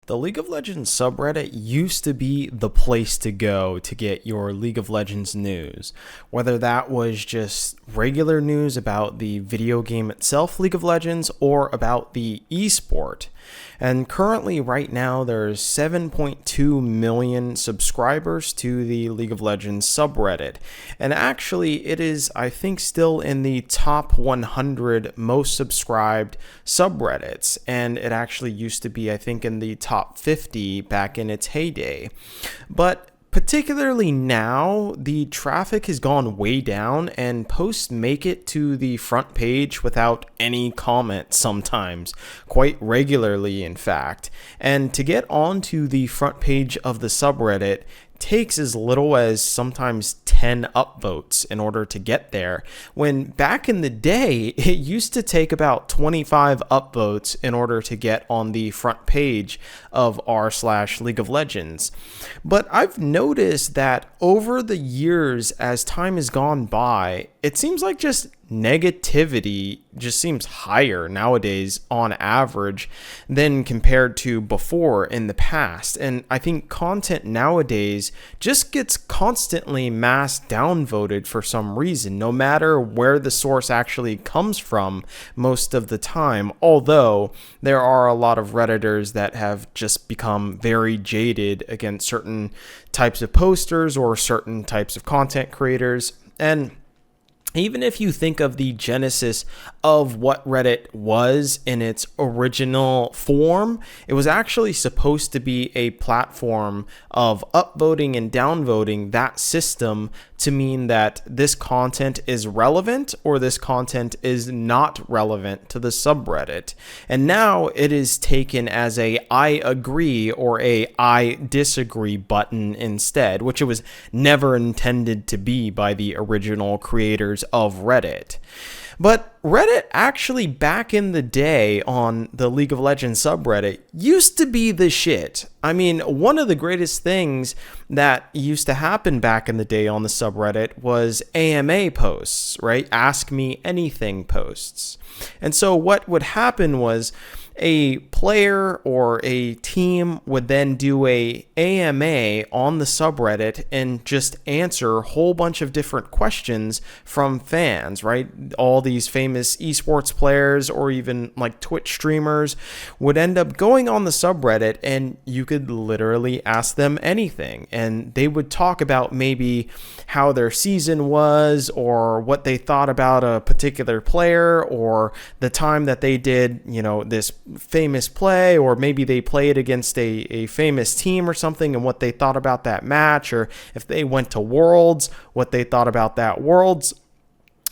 The League of Legends subreddit used to be the place to go to get your League of Legends news, whether that was just regular news about the video game itself, League of Legends, or about the esport. And currently, right now, there's 7.2 million subscribers to the League of Legends subreddit. And actually, it is, I think, still in the top 100 most subscribed subreddits. And it actually used to be, I think, in the top 50 back in its heyday. But particularly now, the traffic has gone way down and posts make it to the front page without any comment sometimes, quite regularly in fact. And to get onto the front page of the subreddit takes as little as sometimes 10 upvotes in order to get there, when back in the day it used to take about 25 upvotes in order to get on the front page of r/League of Legends. But I've noticed that over the years, as time has gone by, it seems like just negativity just seems higher nowadays on average than compared to before in the past. And I think content nowadays just gets constantly mass downvoted for some reason, no matter where the source actually comes from most of the time. Although there are a lot of Redditors that have just become very jaded against certain types of posters or certain types of content creators. And even if you think of the genesis of what Reddit was in its original form, it was actually supposed to be a platform of upvoting and downvoting that system to mean that this content is relevant or this content is not relevant to the subreddit. And now it is taken as a I agree or a I disagree button instead, which it was never intended to be by the original creators of Reddit. But Reddit actually, back in the day on the League of Legends subreddit, used to be the shit. I mean, one of the greatest things that used to happen back in the day on the subreddit was AMA posts, right? Ask Me Anything posts. And so what would happen was a player or a team would then do a AMA on the subreddit and just answer a whole bunch of different questions from fans, right? All these famous esports players or even like Twitch streamers would end up going on the subreddit, and you could literally ask them anything. And they would talk about maybe how their season was, or what they thought about a particular player, or the time that they did, this famous play, or maybe they played against a famous team or something and what they thought about that match, or if they went to Worlds, what they thought about that Worlds.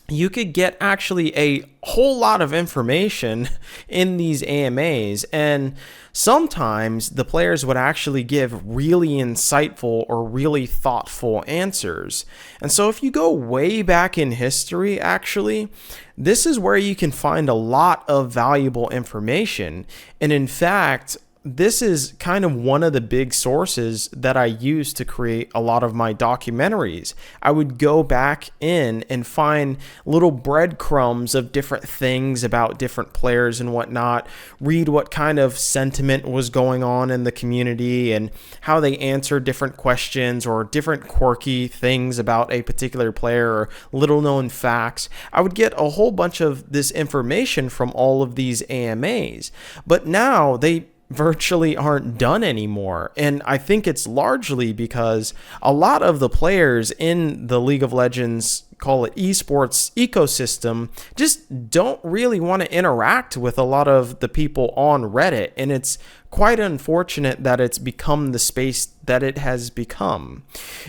You could get actually a whole lot of information in these AMAs, and sometimes the players would actually give really insightful or really thoughtful answers. And so if you go way back in history, actually, this is where you can find a lot of valuable information. And in fact, this is kind of one of the big sources that I use to create a lot of my documentaries. I would go back in and find little breadcrumbs of different things about different players and whatnot, read what kind of sentiment was going on in the community and how they answered different questions or different quirky things about a particular player or little known facts. I would get a whole bunch of this information from all of these AMAs. But now they virtually aren't done anymore. And I think it's largely because a lot of the players in the League of Legends, call it esports ecosystem, just don't really want to interact with a lot of the people on Reddit. And it's quite unfortunate that it's become the space that it has become.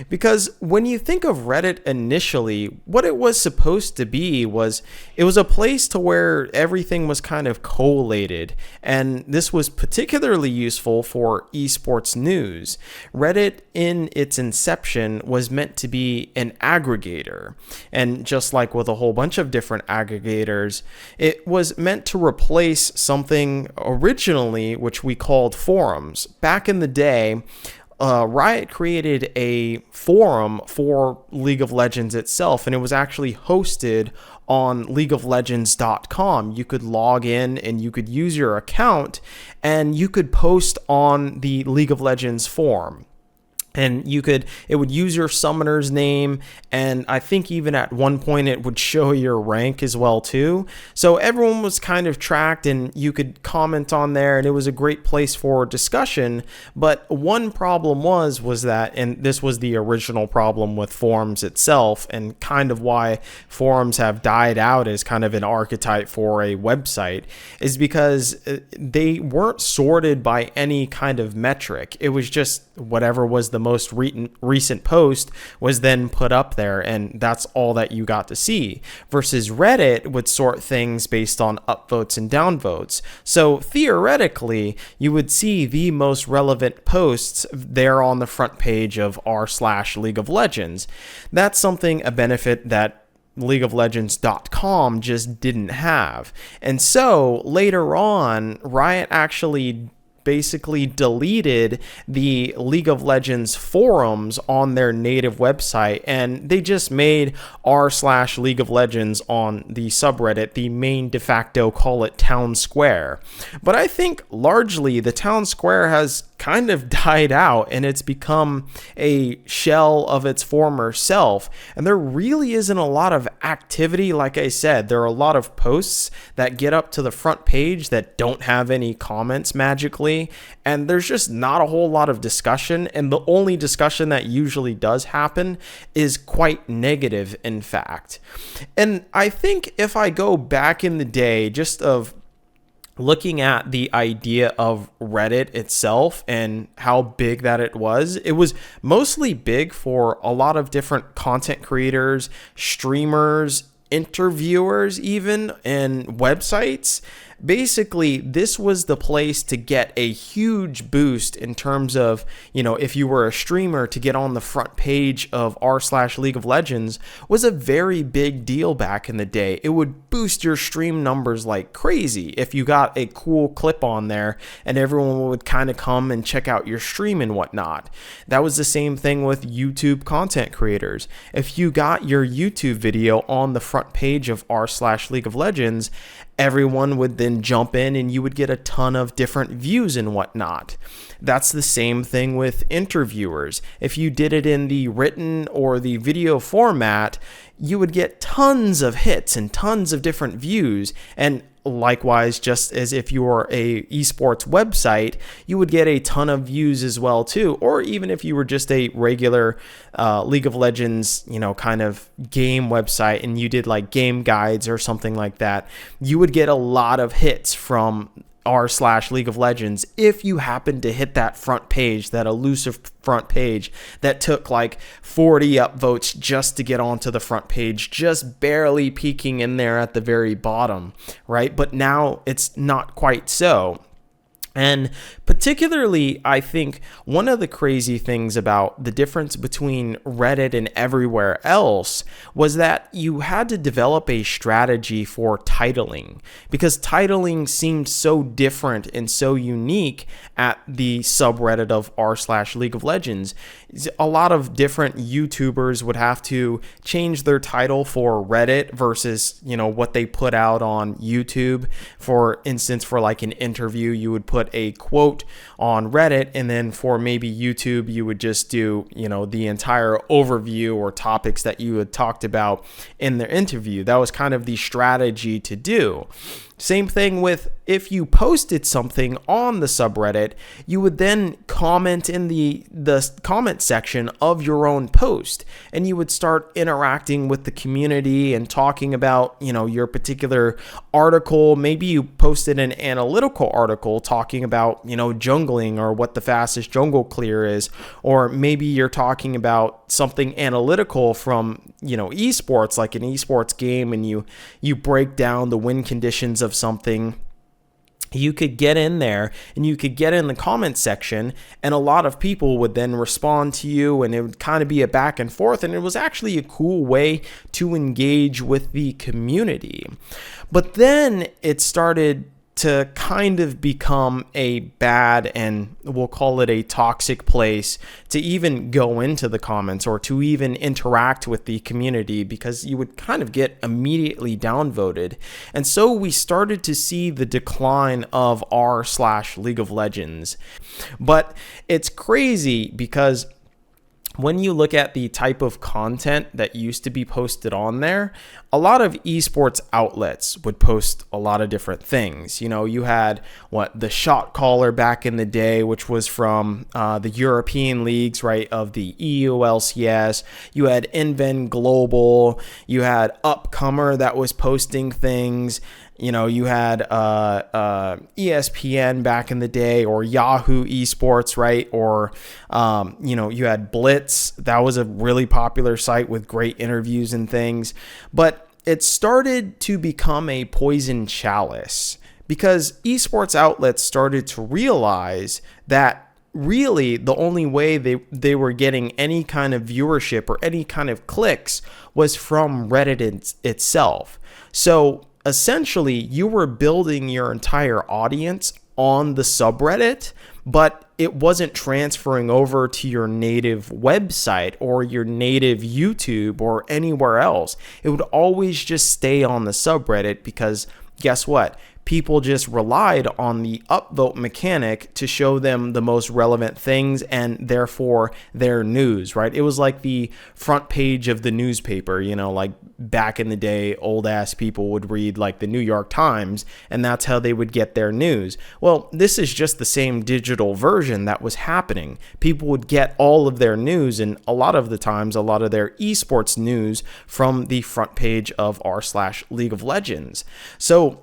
Because when you think of Reddit initially, what it was supposed to be was it was a place to where everything was kind of collated, and this was particularly useful for esports news. Reddit in its inception was meant to be an aggregator, and just like with a whole bunch of different aggregators, it was meant to replace something originally which we called forums. Back in the day, Riot created a forum for League of Legends itself, and it was actually hosted on leagueoflegends.com. You could log in and you could use your account and you could post on the League of Legends forum. And it would use your summoner's name, and I think even at one point it would show your rank as well too. So everyone was kind of tracked, and you could comment on there, and it was a great place for discussion. But one problem was that, and this was the original problem with forums itself, and kind of why forums have died out as kind of an archetype for a website, is because they weren't sorted by any kind of metric. It was just whatever was the most recent post was then put up there, and that's all that you got to see, versus Reddit would sort things based on upvotes and downvotes. So theoretically, you would see the most relevant posts there on the front page of r/League of Legends. That's a benefit that Leagueoflegends.com just didn't have. And so later on, Riot actually basically deleted the League of Legends forums on their native website, and they just made r/League of Legends on the subreddit the main de facto, call it town square. But I think largely the town square has kind of died out, and it's become a shell of its former self, and there really isn't a lot of activity. Like I said, there are a lot of posts that get up to the front page that don't have any comments magically, and there's just not a whole lot of discussion, and the only discussion that usually does happen is quite negative, in fact. And I think if I go back in the day, just of looking at the idea of Reddit itself and how big that it was mostly big for a lot of different content creators, streamers, interviewers even, and websites. Basically, this was the place to get a huge boost in terms of, if you were a streamer, to get on the front page of r/League of Legends was a very big deal back in the day. It would boost your stream numbers like crazy if you got a cool clip on there, and everyone would kind of come and check out your stream and whatnot. That was the same thing with YouTube content creators. If you got your YouTube video on the front page of r/League of Legends, everyone would then jump in and you would get a ton of different views and whatnot. That's the same thing with interviewers. If you did it in the written or the video format, you would get tons of hits and tons of different views. And likewise, just as if you were a esports website, you would get a ton of views as well too. Or even if you were just a regular League of Legends, kind of game website, and you did like game guides or something like that, you would get a lot of hits from r/League of Legends if you happen to hit that front page, that elusive front page that took like 40 upvotes just to get onto the front page, just barely peeking in there at the very bottom, right? But now it's not quite so. And particularly, I think one of the crazy things about the difference between Reddit and everywhere else was that you had to develop a strategy for titling, because titling seemed so different and so unique at the subreddit of r/League of Legends. A lot of different YouTubers would have to change their title for Reddit versus, what they put out on YouTube. For instance, for like an interview, you would put a quote on Reddit, and then for maybe YouTube, you would just do, the entire overview or topics that you had talked about in the interview. That was kind of the strategy to do. Same thing with if you posted something on the subreddit, you would then comment in the comment section of your own post, and you would start interacting with the community and talking about, your particular article. Maybe you posted an analytical article talking about, jungling or what the fastest jungle clear is, or maybe you're talking about something analytical from, esports, like an esports game, and you break down the win conditions of something. You could get in there and you could get in the comment section, and a lot of people would then respond to you, and it would kind of be a back and forth, and it was actually a cool way to engage with the community. But then it started to kind of become a bad, and we'll call it a toxic place to even go into the comments or to even interact with the community, because you would kind of get immediately downvoted. And so we started to see the decline of r/League of Legends. But it's crazy because when you look at the type of content that used to be posted on there, a lot of esports outlets would post a lot of different things. You know, you had the shot caller back in the day, which was from the European leagues, right, of the EULCS. You had Inven Global. You had Upcomer that was posting things. You know, you had ESPN back in the day, or Yahoo Esports, right? Or, you had Blitz. That was a really popular site with great interviews and things. But it started to become a poison chalice because esports outlets started to realize that really the only way they were getting any kind of viewership or any kind of clicks was from Reddit itself. So essentially, you were building your entire audience on the subreddit, but it wasn't transferring over to your native website or your native YouTube or anywhere else. It would always just stay on the subreddit because guess what? People just relied on the upvote mechanic to show them the most relevant things and therefore their news, right? It was like the front page of the newspaper, like back in the day, old ass people would read like the New York Times, and that's how they would get their news. Well, this is just the same digital version that was happening. People would get all of their news, and a lot of the times, a lot of their esports news from the front page of r/League of Legends. So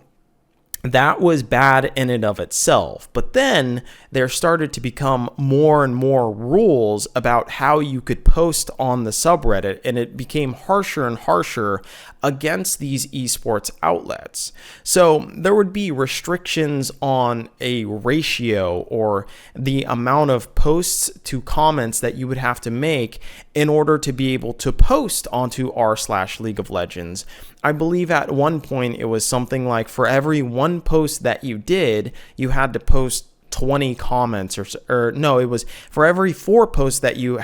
that was bad in and of itself. But then there started to become more and more rules about how you could post on the subreddit, and it became harsher and harsher against these esports outlets. So there would be restrictions on a ratio or the amount of posts to comments that you would have to make in order to be able to post onto r/League of Legends. I believe at one point it was something like for every one post that you did, you had to post 20 comments, or no, it was for every 4 posts that you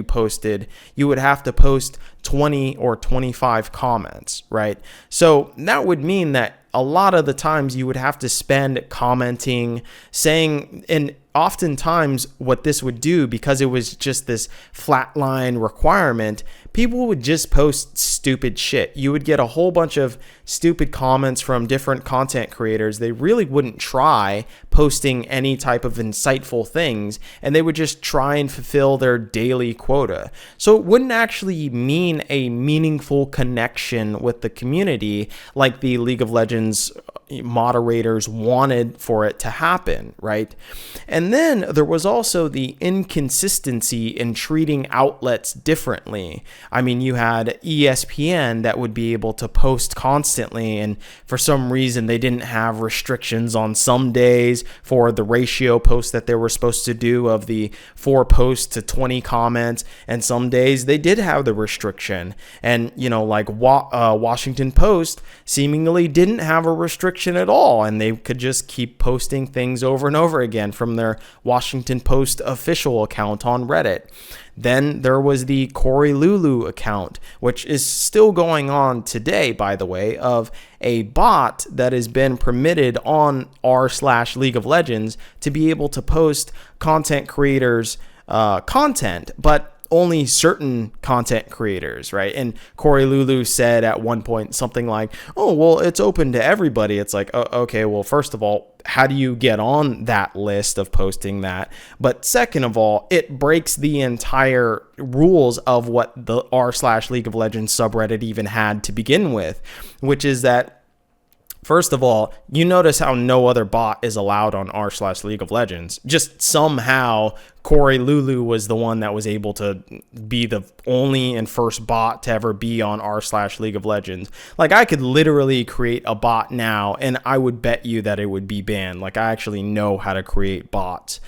posted, you would have to post 20 or 25 comments, right? So that would mean that a lot of the times you would have to spend commenting, saying, and oftentimes what this would do, because it was just this flatline requirement, people would just post stupid shit. You would get a whole bunch of stupid comments from different content creators. They really wouldn't try posting any type of insightful things, and they would just try and fulfill their daily quota. So it wouldn't actually mean a meaningful connection with the community like the League of Legends moderators wanted for it to happen, right? And then there was also the inconsistency in treating outlets differently. I mean, you had ESPN that would be able to post constantly, and for some reason they didn't have restrictions on some days for the ratio posts that they were supposed to do of the 4 posts to 20 comments, and some days they did have the restriction. And like Washington Post seemingly didn't have a restriction at all, and they could just keep posting things over and over again from their Washington Post official account on Reddit. Then there was the Corey Lulu account, which is still going on today, by the way, of a bot that has been permitted on r/League of Legends to be able to post content creators' content, but only certain content creators, right? And Corey Lulu said at one point something like, oh, well, it's open to everybody. It's like, okay, well, first of all, how do you get on that list of posting that? But second of all, it breaks the entire rules of what the r/League of Legends subreddit even had to begin with, which is that, first of all, you notice how no other bot is allowed on r/League of Legends. Just somehow Corey Lulu was the one that was able to be the only and first bot to ever be on r/League of Legends. Like, I could literally create a bot now, and I would bet you that it would be banned. Like, I actually know how to create bots.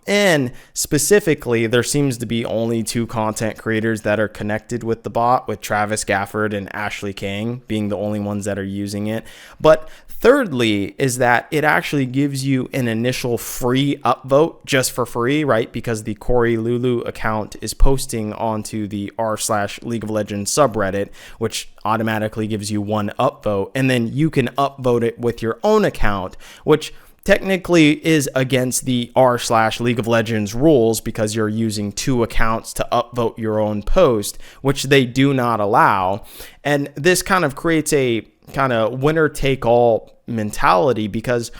And specifically, there seems to be only 2 content creators that are connected with the bot, with Travis Gafford and Ashley King being the only ones that are using it. But thirdly is that it actually gives you an initial free upvote just for free, right? Because the Corey Lulu account is posting onto the r/League of Legends subreddit, which automatically gives you 1 upvote. And then you can upvote it with your own account, which technically is against the r/League of Legends rules, because you're using 2 accounts to upvote your own post, which they do not allow. And this kind of creates a kind of winner take all mentality, because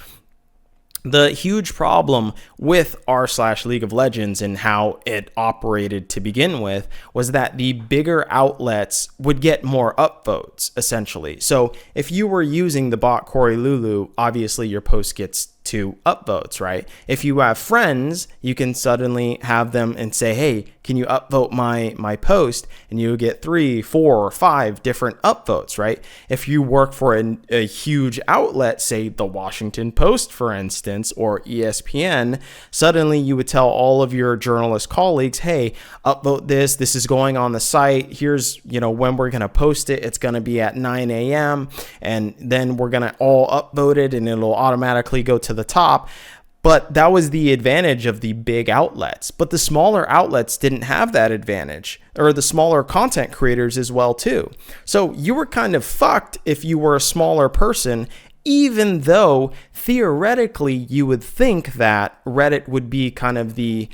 the huge problem with r/League of Legends and how it operated to begin with was that the bigger outlets would get more upvotes, essentially. So if you were using the bot Corey Lulu, obviously your post gets 2 upvotes, right? If you have friends, you can suddenly have them and say, hey, can you upvote my post? And you get 3, 4, or 5 different upvotes, right? If you work for a huge outlet, say the Washington Post, for instance, or ESPN, suddenly you would tell all of your journalist colleagues, hey, upvote this. This is going on the site. Here's, when we're going to post it. It's going to be at 9 a.m. And then we're going to all upvote it, and it'll automatically go to the top. But that was the advantage of the big outlets. But the smaller outlets didn't have that advantage, or the smaller content creators as well too. So you were kind of fucked if you were a smaller person, even though theoretically you would think that Reddit would be kind of the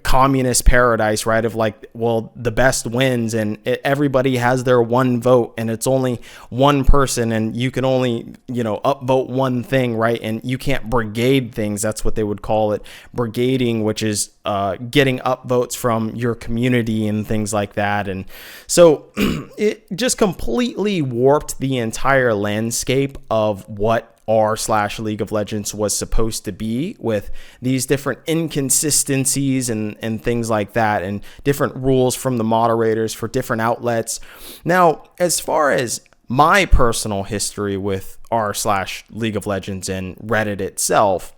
communist paradise, right? Of like, well, the best wins, and everybody has their 1 vote, and it's only 1 person, and you can only, upvote 1 thing, right? And you can't brigade things. That's what they would call it, brigading, which is getting upvotes from your community and things like that. And so it just completely warped the entire landscape of what r/League of Legends was supposed to be, with these different inconsistencies and things like that, and different rules from the moderators for different outlets. Now, as far as my personal history with r/League of Legends and Reddit itself,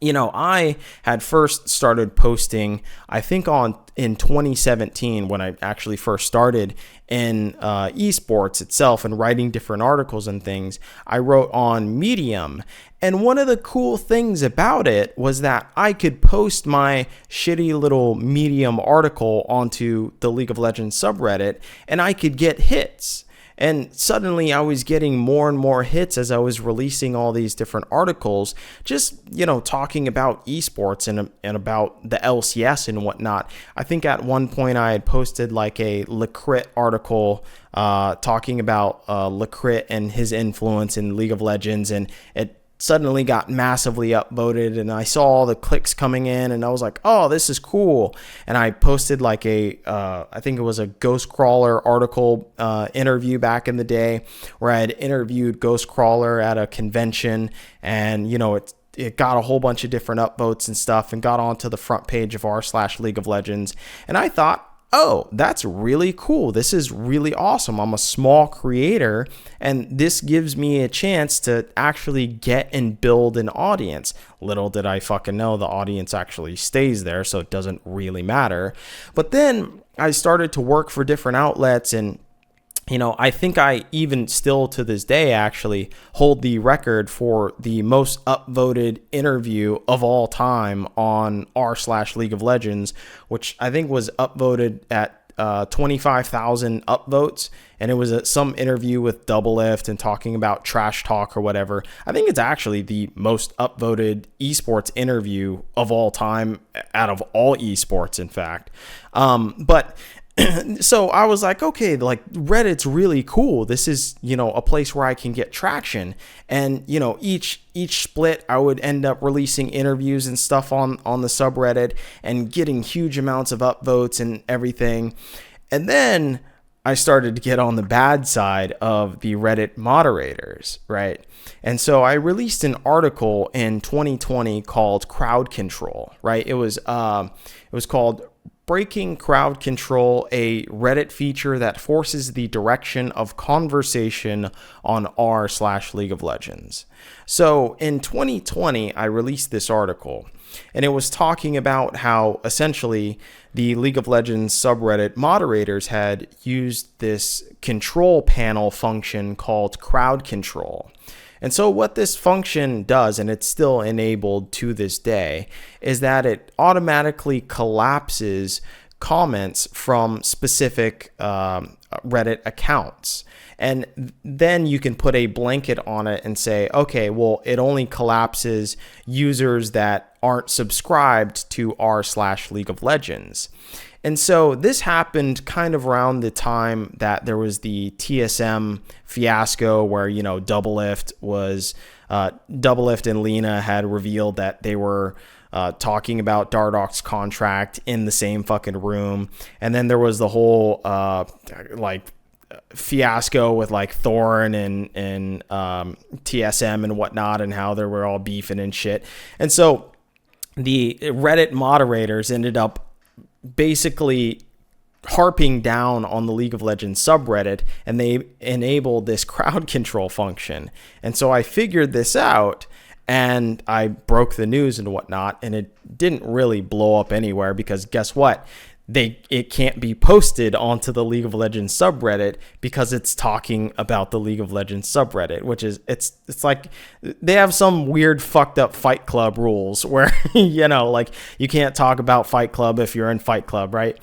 I had first started posting, I think in 2017, when I actually first started in esports itself and writing different articles and things. I wrote on Medium. And one of the cool things about it was that I could post my shitty little Medium article onto the League of Legends subreddit, and I could get hits. And suddenly I was getting more and more hits as I was releasing all these different articles, just, talking about esports and about the LCS and whatnot. I think at one point I had posted like a Lecrit article talking about Lecrit and his influence in League of Legends, and it suddenly got massively upvoted, and I saw all the clicks coming in, and I was like, oh, this is cool. And I posted like I think it was a Ghostcrawler article interview back in the day, where I had interviewed Ghostcrawler at a convention, and it got a whole bunch of different upvotes and stuff, and got onto the front page of r/League of Legends. And I thought, oh, that's really cool. This is really awesome. I'm a small creator, and this gives me a chance to actually get and build an audience. Little did I fucking know the audience actually stays there, so it doesn't really matter. But then I started to work for different outlets, and I think I even still to this day actually hold the record for the most upvoted interview of all time on r/League of Legends, which I think was upvoted at 25,000 upvotes. And it was some interview with Doublelift and talking about trash talk or whatever. I think it's actually the most upvoted esports interview of all time, out of all esports, in fact. But so I was like, okay, like Reddit's really cool. This is, a place where I can get traction. And, each split I would end up releasing interviews and stuff on the subreddit and getting huge amounts of upvotes and everything. And then I started to get on the bad side of the Reddit moderators, right? And so I released an article in 2020 called Crowd Control, right? It was called Breaking Crowd Control, a Reddit feature that forces the direction of conversation on r/League of Legends. So in 2020, I released this article, and it was talking about how essentially the League of Legends subreddit moderators had used this control panel function called crowd control. And so what this function does, and it's still enabled to this day, is that it automatically collapses comments from specific Reddit accounts. And then you can put a blanket on it and say, okay, well, it only collapses users that aren't subscribed to r/League of Legends. And so this happened kind of around the time that there was the TSM fiasco where, Doublelift and Lena had revealed that they were talking about Dardoch's contract in the same fucking room. And then there was the whole fiasco with Thorn and TSM and whatnot, and how they were all beefing and shit. And so the Reddit moderators ended up basically harping down on the League of Legends subreddit, and they enabled this crowd control function. And so I figured this out, and I broke the news and whatnot, and it didn't really blow up anywhere because guess what? It can't be posted onto the League of Legends subreddit because it's talking about the League of Legends subreddit, which is it's like they have some weird fucked up Fight Club rules where you can't talk about Fight Club if you're in Fight Club, right?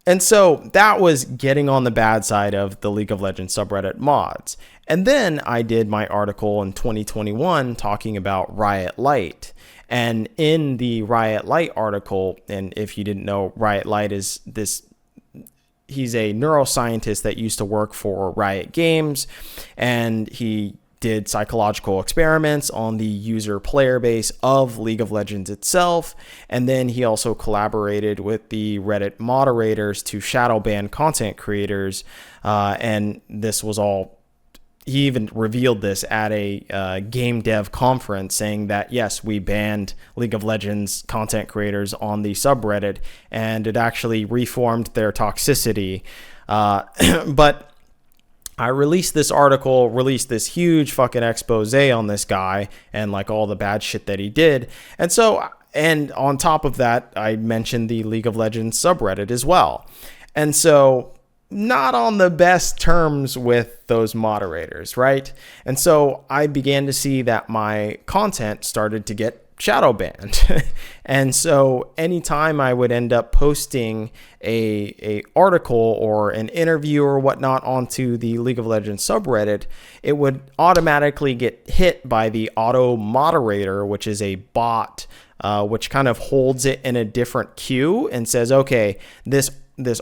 And so that was getting on the bad side of the League of Legends subreddit mods. And then I did my article in 2021 talking about Riot Light. And in the Riot Light article, and if you didn't know, Riot Light is he's a neuroscientist that used to work for Riot Games, and he did psychological experiments on the user player base of League of Legends itself. And then he also collaborated with the Reddit moderators to shadow ban content creators. And this was all, he even revealed this at a game dev conference, saying that, yes, we banned League of Legends content creators on the subreddit, and it actually reformed their toxicity. But I released this article, released this huge fucking expose on this guy and all the bad shit that he did. And so, and on top of that, I mentioned the League of Legends subreddit as well. And so, not on the best terms with those moderators, right? And so I began to see that my content started to get shadow banned. And so anytime I would end up posting a article or an interview or whatnot onto the League of Legends subreddit, it would automatically get hit by the auto moderator, which is a bot, which kind of holds it in a different queue and says, okay, this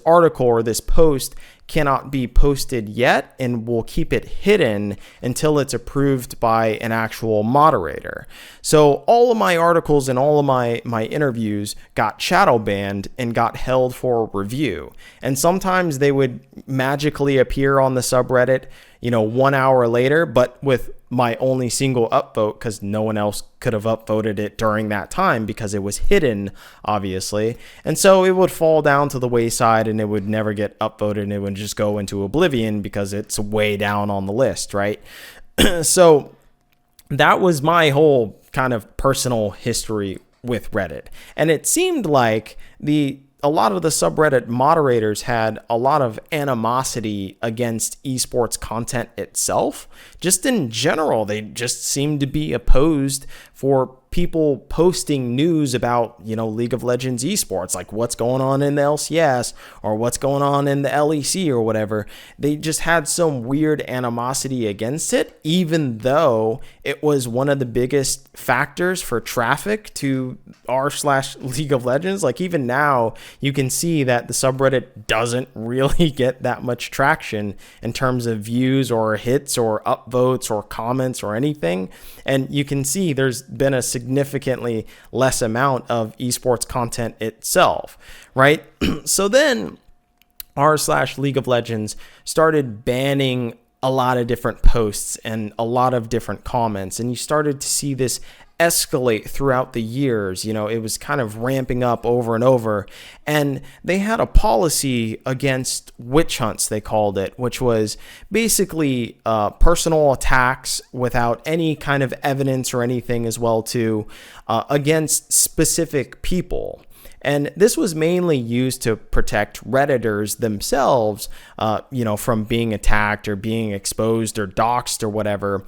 article or this post cannot be posted yet, and we'll keep it hidden until it's approved by an actual moderator. So all of my articles and all of my interviews got shadow banned and got held for review. And sometimes they would magically appear on the subreddit, 1 hour later, but with my only single upvote, because no one else could have upvoted it during that time because it was hidden, obviously. And so it would fall down to the wayside and it would never get upvoted, and it would just go into oblivion because it's way down on the list, right? So that was my whole kind of personal history with Reddit. And it seemed like a lot of the subreddit moderators had a lot of animosity against esports content itself. Just in general, they just seemed to be opposed for people posting news about, League of Legends esports, like what's going on in the LCS or what's going on in the LEC or whatever. They just had some weird animosity against it, even though it was one of the biggest factors for traffic to r/League of Legends. Like even now, you can see that the subreddit doesn't really get that much traction in terms of views or hits or upvotes or comments or anything. And you can see there's been a significantly less amount of esports content itself, right? So then r/League of Legends started banning a lot of different posts and a lot of different comments, and you started to see this escalate throughout the years. It was kind of ramping up over and over, and they had a policy against witch hunts, they called it, which was basically personal attacks without any kind of evidence or anything as well too, against specific people. And this was mainly used to protect Redditors themselves, from being attacked or being exposed or doxxed or whatever.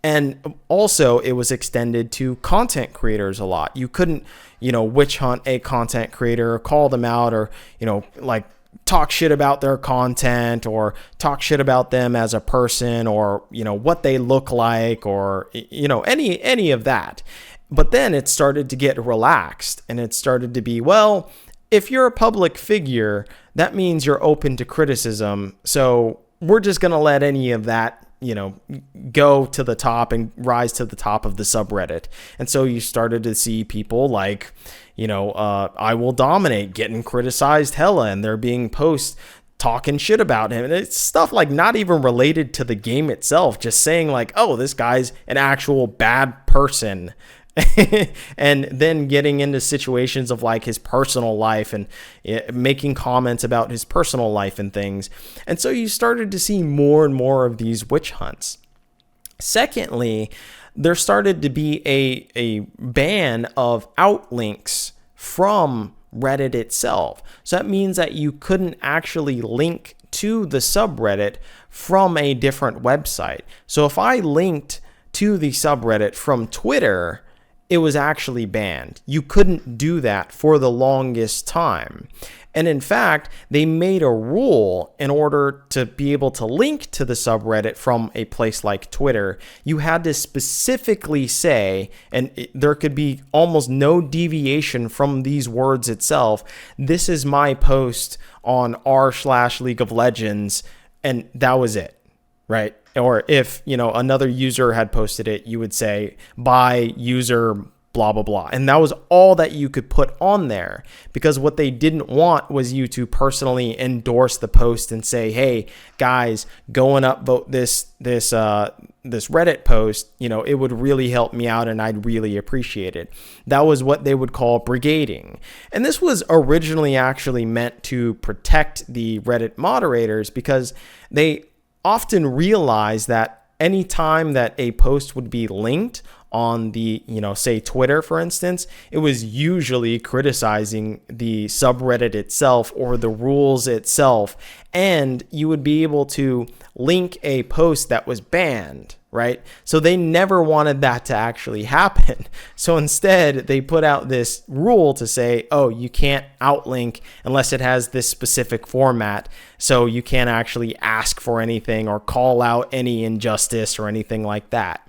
And also it was extended to content creators a lot. You couldn't, witch hunt a content creator or call them out or, talk shit about their content or talk shit about them as a person or, what they look like or, any of that. But then it started to get relaxed and it started to be, well, if you're a public figure, that means you're open to criticism. So we're just going to let any of that, go to the top and rise to the top of the subreddit. And so you started to see people like, I Will Dominate getting criticized hella, and there being posts talking shit about him. And it's stuff like not even related to the game itself, just saying like, oh, this guy's an actual bad person. And then getting into situations of like his personal life and making comments about his personal life and things. And so you started to see more and more of these witch hunts. Secondly, there started to be a ban of outlinks from Reddit itself. So that means that you couldn't actually link to the subreddit from a different website. So if I linked to the subreddit from Twitter, it was actually banned. You couldn't do that for the longest time. And in fact, they made a rule in order to be able to link to the subreddit from a place like Twitter. You had to specifically say, and there could be almost no deviation from these words itself, this is my post on r/League of Legends, and that was it, right? Or if, another user had posted it, you would say by user blah, blah, blah. And that was all that you could put on there, because what they didn't want was you to personally endorse the post and say, hey, guys, go and upvote this Reddit post. It would really help me out and I'd really appreciate it. That was what they would call brigading. And this was originally actually meant to protect the Reddit moderators, because they often realize that any time that a post would be linked on the, say Twitter, for instance, it was usually criticizing the subreddit itself or the rules itself. And you would be able to link a post that was banned, right? So they never wanted that to actually happen. So instead, they put out this rule to say, oh, you can't outlink unless it has this specific format. So you can't actually ask for anything or call out any injustice or anything like that.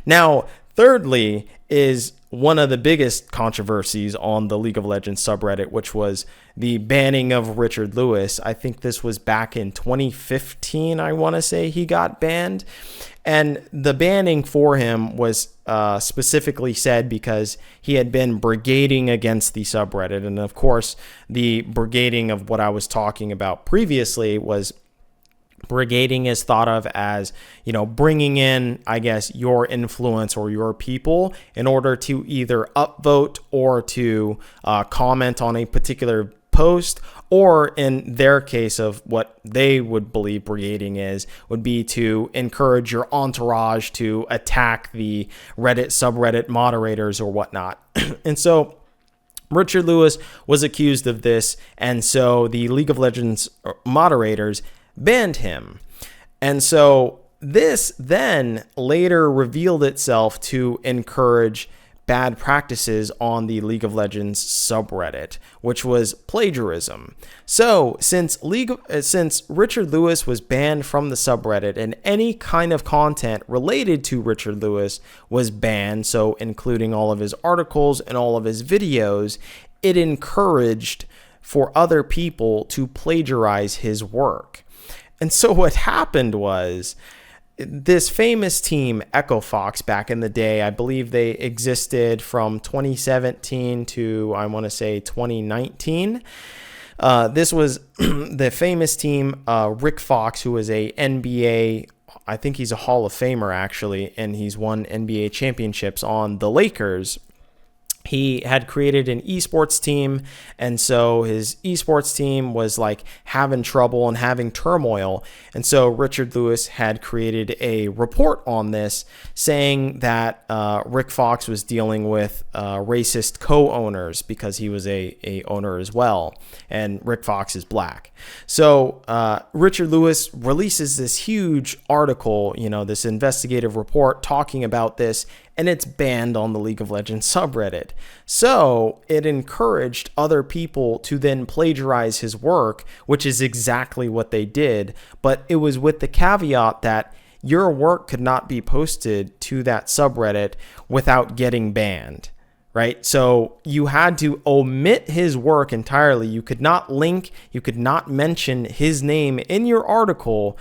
Now, thirdly is one of the biggest controversies on the League of Legends subreddit, which was the banning of Richard Lewis. I think this was back in 2015, I want to say he got banned. And the banning for him was specifically said because he had been brigading against the subreddit. And of course, the brigading of what I was talking about previously was brigading is thought of as, bringing in, I guess, your influence or your people in order to either upvote or to comment on a particular post, or in their case of what they would believe brigading is, would be to encourage your entourage to attack the Reddit subreddit moderators or whatnot. And so Richard Lewis was accused of this, and so the League of Legends moderators banned him. And so this then later revealed itself to encourage bad practices on the League of Legends subreddit, which was plagiarism. So since Richard Lewis was banned from the subreddit and any kind of content related to Richard Lewis was banned, so including all of his articles and all of his videos, it encouraged for other people to plagiarize his work. And so what happened was this famous team, Echo Fox, back in the day, I believe they existed from 2017 to, I want to say, 2019. This was the famous team, Rick Fox, who was a NBA, I think he's a Hall of Famer actually, and he's won NBA championships on the Lakers. He had created an esports team, and so his esports team was like having trouble and having turmoil. And so Richard Lewis had created a report on this saying that Rick Fox was dealing with racist co-owners because he was a owner as well, and Rick Fox is black. So Richard Lewis releases this huge article, this investigative report talking about this, and it's banned on the League of Legends subreddit. So it encouraged other people to then plagiarize his work, which is exactly what they did. But it was with the caveat that your work could not be posted to that subreddit without getting banned, right? So you had to omit his work entirely. You could not link, you could not mention his name in your article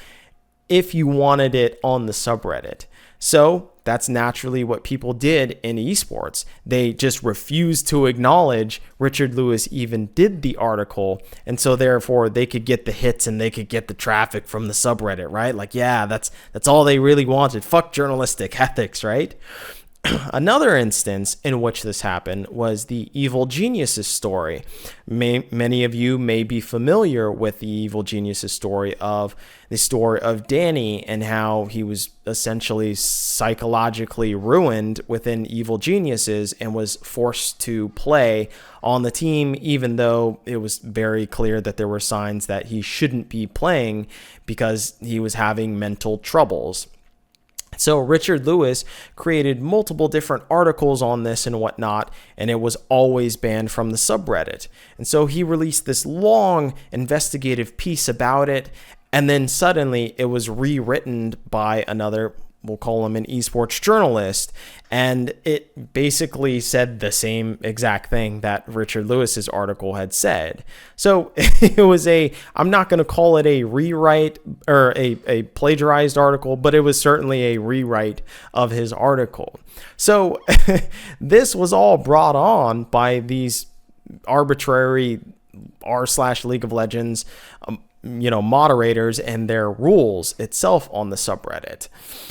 if you wanted it on the subreddit. So that's naturally what people did in esports. They just refused to acknowledge Richard Lewis even did the article. And so therefore they could get the hits and they could get the traffic from the subreddit, right? Like, yeah, that's all they really wanted. Fuck journalistic ethics, right? Another instance in which this happened was the Evil Geniuses story. Many of you may be familiar with the Evil Geniuses story of Danny and how he was essentially psychologically ruined within Evil Geniuses and was forced to play on the team, even though it was very clear that there were signs that he shouldn't be playing because he was having mental troubles. So Richard Lewis created multiple different articles on this and whatnot, and it was always banned from the subreddit. And so he released this long investigative piece about it, and then suddenly it was rewritten by another, we'll call him an esports journalist, and it basically said the same exact thing that Richard Lewis's article had said. So it was I'm not going to call it a rewrite or a plagiarized article, but it was certainly a rewrite of his article. So this was all brought on by these arbitrary r/League of Legends moderators and their rules itself on the subreddit.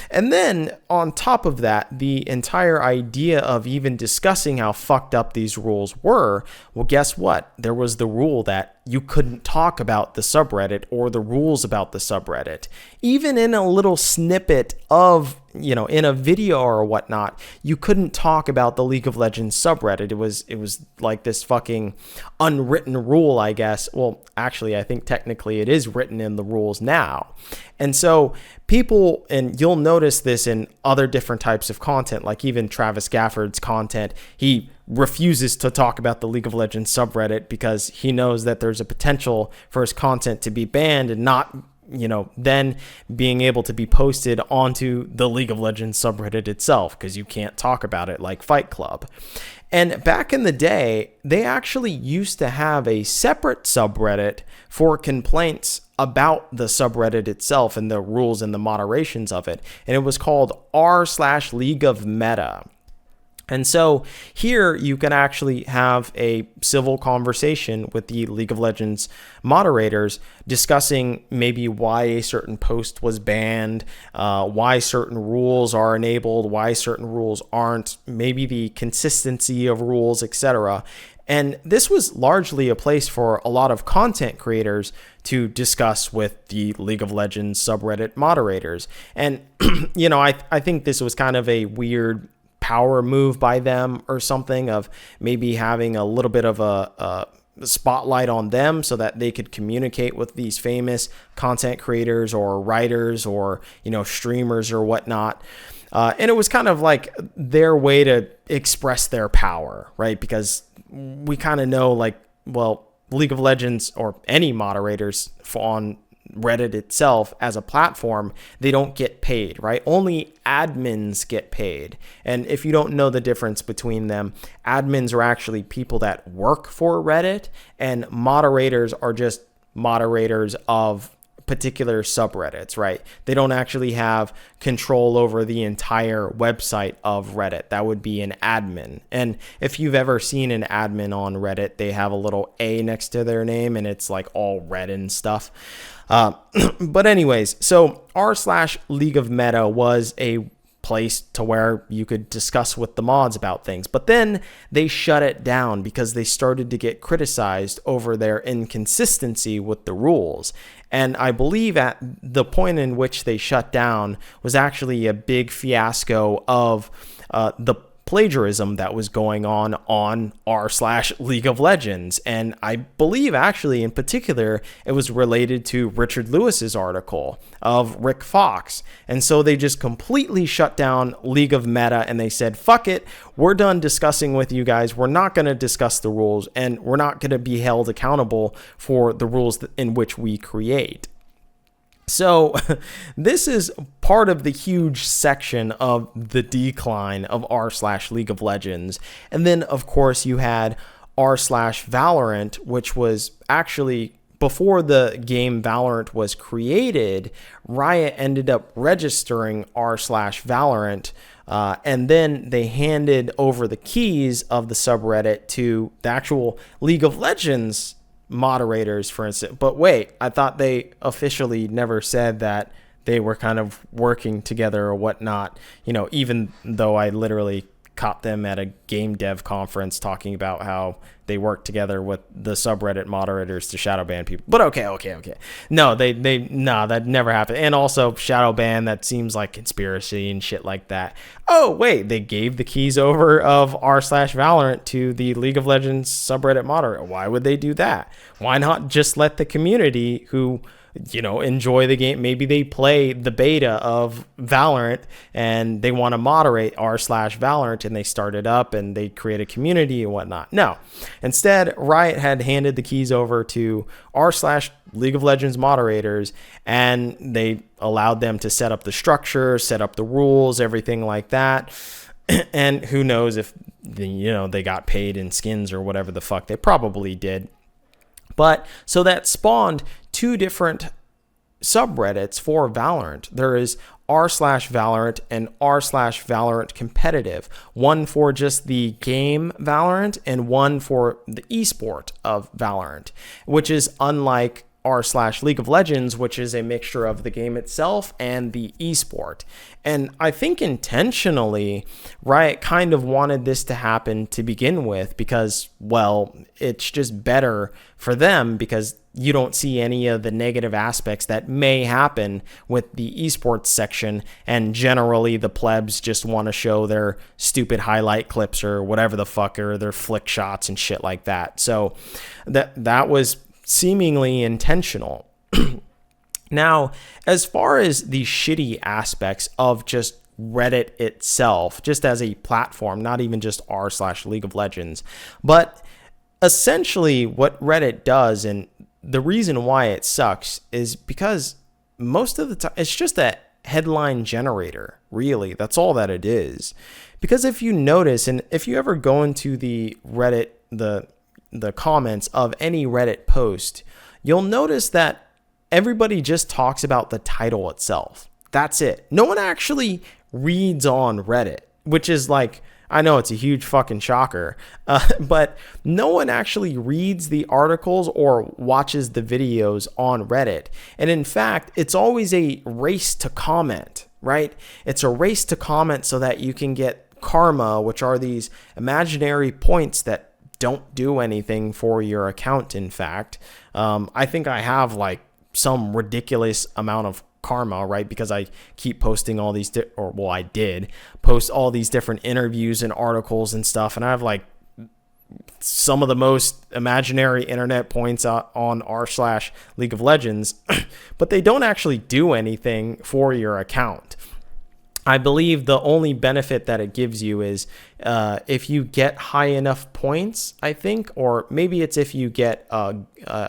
And then on top of that, the entire idea of even discussing how fucked up these rules were, well, guess what? There was the rule that you couldn't talk about the subreddit or the rules about the subreddit. Even in a little snippet of, in a video or whatnot, you couldn't talk about the League of Legends subreddit. It was like this fucking unwritten rule, I guess. Well, actually, I think technically it is written in the rules now. And so people, and you'll notice this in other different types of content, like even Travis Gafford's content, he refuses to talk about the League of Legends subreddit because he knows that there's a potential for his content to be banned and not, then being able to be posted onto the League of Legends subreddit itself, because you can't talk about it like Fight Club. And back in the day, they actually used to have a separate subreddit for complaints about the subreddit itself and the rules and the moderations of it. And it was called r/League of Meta. And so here you can actually have a civil conversation with the League of Legends moderators discussing maybe why a certain post was banned, why certain rules are enabled, why certain rules aren't, maybe the consistency of rules, etc. And this was largely a place for a lot of content creators to discuss with the League of Legends subreddit moderators. And, I think this was kind of a weird power move by them or something, of maybe having a little bit of a spotlight on them so that they could communicate with these famous content creators or writers or, streamers or whatnot. And it was kind of like their way to express their power, right? Because we kind of know, League of Legends or any moderators on Reddit itself as a platform, they don't get paid, right? Only admins get paid. And if you don't know the difference between them, admins are actually people that work for Reddit, and moderators are just moderators of particular subreddits, right? They don't actually have control over the entire website of Reddit. That would be an admin. And if you've ever seen an admin on Reddit, they have a little A next to their name and it's like all red and stuff. But anyways, so r/League of Meta was a place to where you could discuss with the mods about things. But then they shut it down because they started to get criticized over their inconsistency with the rules. And I believe at the point in which they shut down was actually a big fiasco of the plagiarism that was going on r/League of Legends. And I believe actually in particular, it was related to Richard Lewis's article of Rick Fox. And so they just completely shut down League of Meta and they said, fuck it, we're done discussing with you guys. We're not going to discuss the rules and we're not going to be held accountable for the rules in which we create. So this is part of the huge section of the decline of r/League of Legends. And then, of course, you had r/Valorant, which was actually before the game Valorant was created. Riot ended up registering r/Valorant. And then they handed over the keys of the subreddit to the actual League of Legends moderators, for instance. But wait, I thought they officially never said that they were kind of working together or whatnot, even though I literally caught them at a game dev conference talking about how they work together with the subreddit moderators to shadow ban people. But okay. No, that never happened. And also shadow ban, that seems like conspiracy and shit like that. Oh, wait, they gave the keys over of r/Valorant to the League of Legends subreddit moderator. Why would they do that? Why not just let the community who enjoy the game? Maybe they play the beta of Valorant and they want to moderate r/Valorant and they start it up and they create a community and whatnot. No. Instead, Riot had handed the keys over to r/League of Legends moderators and they allowed them to set up the structure, set up the rules, everything like that. And who knows if they got paid in skins or whatever the fuck. They probably did. But so that spawned two different subreddits for Valorant. There is r/Valorant and r/Valorant competitive. One for just the game Valorant and one for the esport of Valorant, which is unlike r/League of Legends, which is a mixture of the game itself and the esport. And I think intentionally, Riot kind of wanted this to happen to begin with because, well, it's just better for them because you don't see any of the negative aspects that may happen with the esports section. And generally, the plebs just want to show their stupid highlight clips or whatever the fuck, or their flick shots and shit like that. So that was seemingly intentional. Now, as far as the shitty aspects of just Reddit itself, just as a platform, not even just r/League of Legends, but essentially what Reddit does, and the reason why it sucks, is because most of the time it's just a headline generator, really. That's all that it is. Because if you notice, and if you ever go into the Reddit, the comments of any Reddit post, you'll notice that everybody just talks about the title itself. That's it. No one actually reads on Reddit, which is like, I know it's a huge fucking shocker, but no one actually reads the articles or watches the videos on Reddit. And in fact, it's always a race to comment, right? It's a race to comment so that you can get karma, which are these imaginary points that don't do anything for your account. In fact, I think I have like some ridiculous amount of karma, right? Because I keep posting all these, I did post all these different interviews and articles and stuff. And I have like some of the most imaginary internet points on r/League of Legends, but they don't actually do anything for your account. I believe the only benefit that it gives you is if you get high enough points, I think, or maybe it's if you get a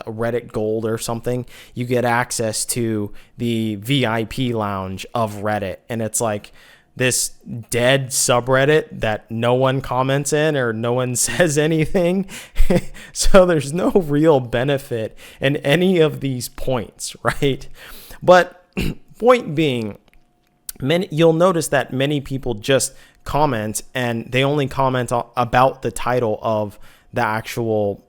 Reddit Gold or something, you get access to the VIP lounge of Reddit. And it's like this dead subreddit that no one comments in or no one says anything. So there's no real benefit in any of these points, right? But point being, you'll notice that many people just comment, and they only comment about the title of the actual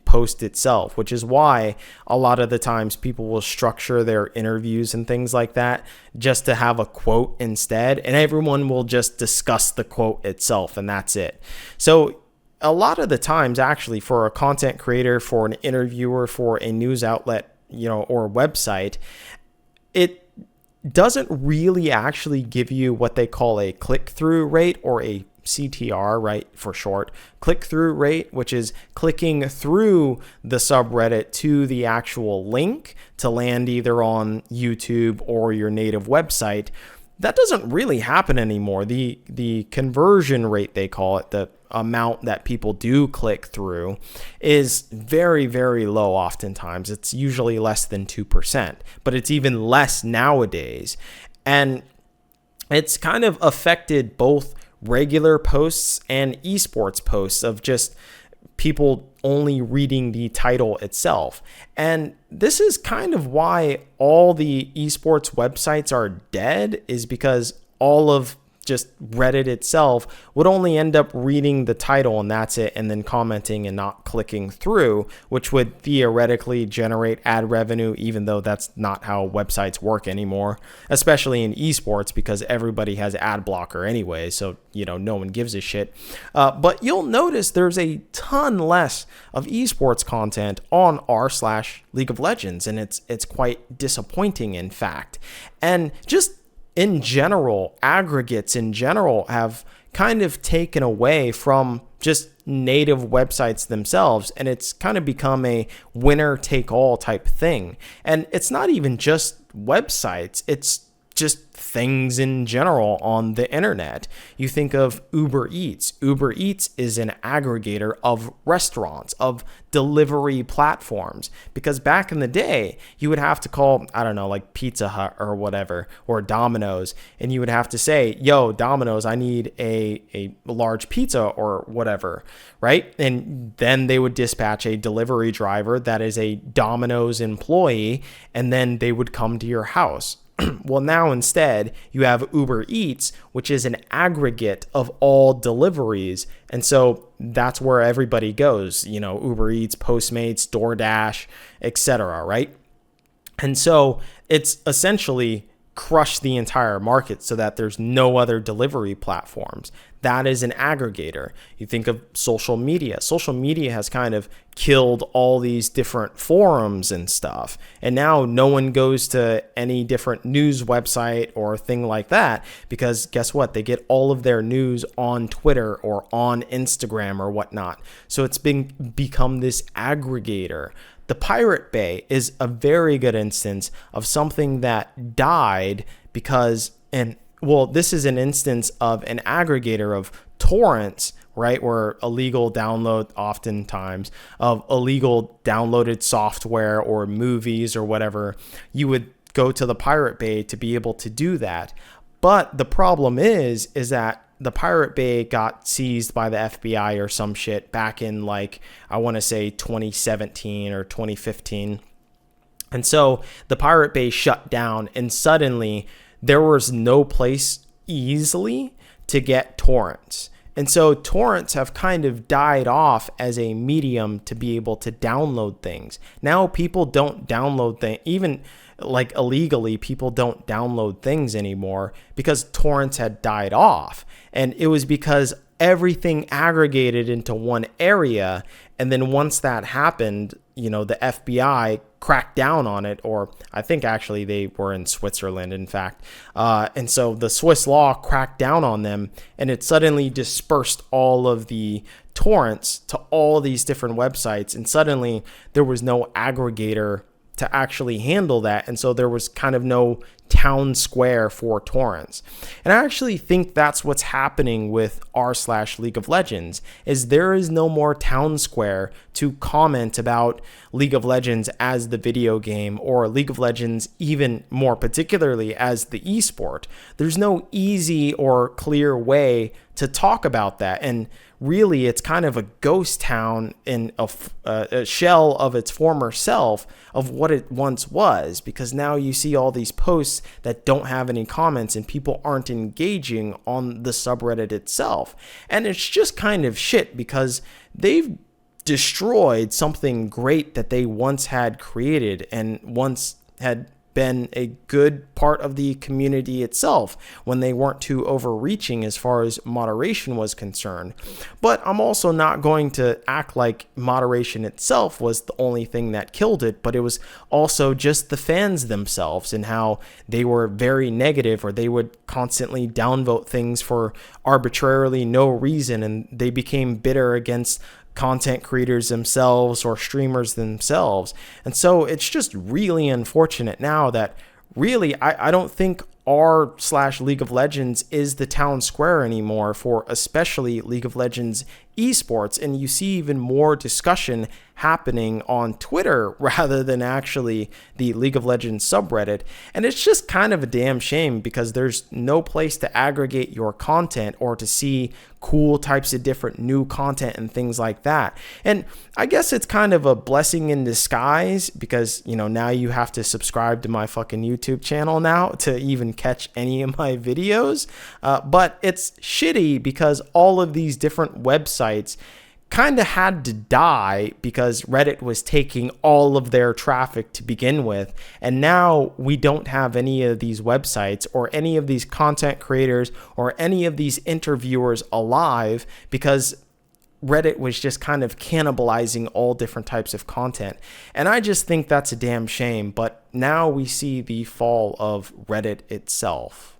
post itself, which is why a lot of the times people will structure their interviews and things like that just to have a quote instead, and everyone will just discuss the quote itself, and that's it. So a lot of the times, actually, for a content creator, for an interviewer, for a news outlet, or a website, it doesn't really actually give you what they call a click-through rate, or a CTR, right, for short, click-through rate, which is clicking through the subreddit to the actual link to land either on YouTube or your native website. That doesn't really happen anymore. The conversion rate, they call it, the amount that people do click through, is very, very low oftentimes. It's usually less than 2%, but it's even less nowadays. And it's kind of affected both regular posts and esports posts of just people only reading the title itself. And this is kind of why all the esports websites are dead, is because all of just Reddit itself would only end up reading the title and that's it, and then commenting and not clicking through, which would theoretically generate ad revenue, even though that's not how websites work anymore, especially in esports, because everybody has ad blocker anyway, so no one gives a shit. But you'll notice there's a ton less of esports content on r/League of Legends, and it's quite disappointing, in fact. And just in general, aggregates in general have kind of taken away from just native websites themselves, and it's kind of become a winner take all type thing. And it's not even just websites, it's just things in general on the internet. You think of Uber Eats. Uber Eats is an aggregator of restaurants, of delivery platforms, because back in the day, you would have to call, I don't know, like Pizza Hut or whatever, or Domino's, and you would have to say, yo, Domino's, I need a large pizza or whatever, right? And then they would dispatch a delivery driver that is a Domino's employee, and then they would come to your house. Well, now instead, you have Uber Eats, which is an aggregate of all deliveries. And so that's where everybody goes, Uber Eats, Postmates, DoorDash, etc., right? And so it's essentially crushed the entire market so that there's no other delivery platforms. That is an aggregator. You think of social media. Social media has kind of killed all these different forums and stuff. And now no one goes to any different news website or thing like that, because guess what? They get all of their news on Twitter or on Instagram or whatnot. So it's become this aggregator. The Pirate Bay is a very good instance of something that died because, this is an instance of an aggregator of torrents, right? Where illegal download, oftentimes, of illegal downloaded software or movies or whatever, you would go to the Pirate Bay to be able to do that. But the problem is that the Pirate Bay got seized by the FBI or some shit back in, I want to say 2017 or 2015. And so the Pirate Bay shut down, and suddenly there was no place easily to get torrents. And so torrents have kind of died off as a medium to be able to download things. Now people don't download things, even illegally, people don't download things anymore because torrents had died off. And it was because everything aggregated into one area. And then once that happened, the FBI cracked down on it, or I think actually they were in Switzerland, in fact. And so the Swiss law cracked down on them, and it suddenly dispersed all of the torrents to all these different websites. And suddenly there was no aggregator to actually handle that. And so there was kind of no town square for torrents. And I actually think that's what's happening with r/League of Legends, is there is no more town square to comment about League of Legends as the video game, or League of Legends even more particularly as the esport. There's no easy or clear way to talk about that. And really, it's kind of a ghost town in a shell of its former self of what it once was, because now you see all these posts that don't have any comments and people aren't engaging on the subreddit itself. And it's just kind of shit, because they've destroyed something great that they once had created and once had been a good part of the community itself when they weren't too overreaching as far as moderation was concerned. But I'm also not going to act like moderation itself was the only thing that killed it, but it was also just the fans themselves and how they were very negative, or they would constantly downvote things for arbitrarily no reason, and they became bitter against content creators themselves or streamers themselves. And so it's just really unfortunate now that really I don't think r/League of Legends is the town square anymore for especially League of Legends esports. And you see even more discussion happening on Twitter rather than actually the League of Legends subreddit. And it's just kind of a damn shame, because there's no place to aggregate your content or to see cool types of different new content and things like that. And I guess it's kind of a blessing in disguise, because, you know, now you have to subscribe to my fucking YouTube channel now to even catch any of my videos. But it's shitty because all of these different websites kind of had to die because Reddit was taking all of their traffic to begin with. And now we don't have any of these websites or any of these content creators or any of these interviewers alive, because Reddit was just kind of cannibalizing all different types of content. And I just think that's a damn shame. But now we see the fall of Reddit itself.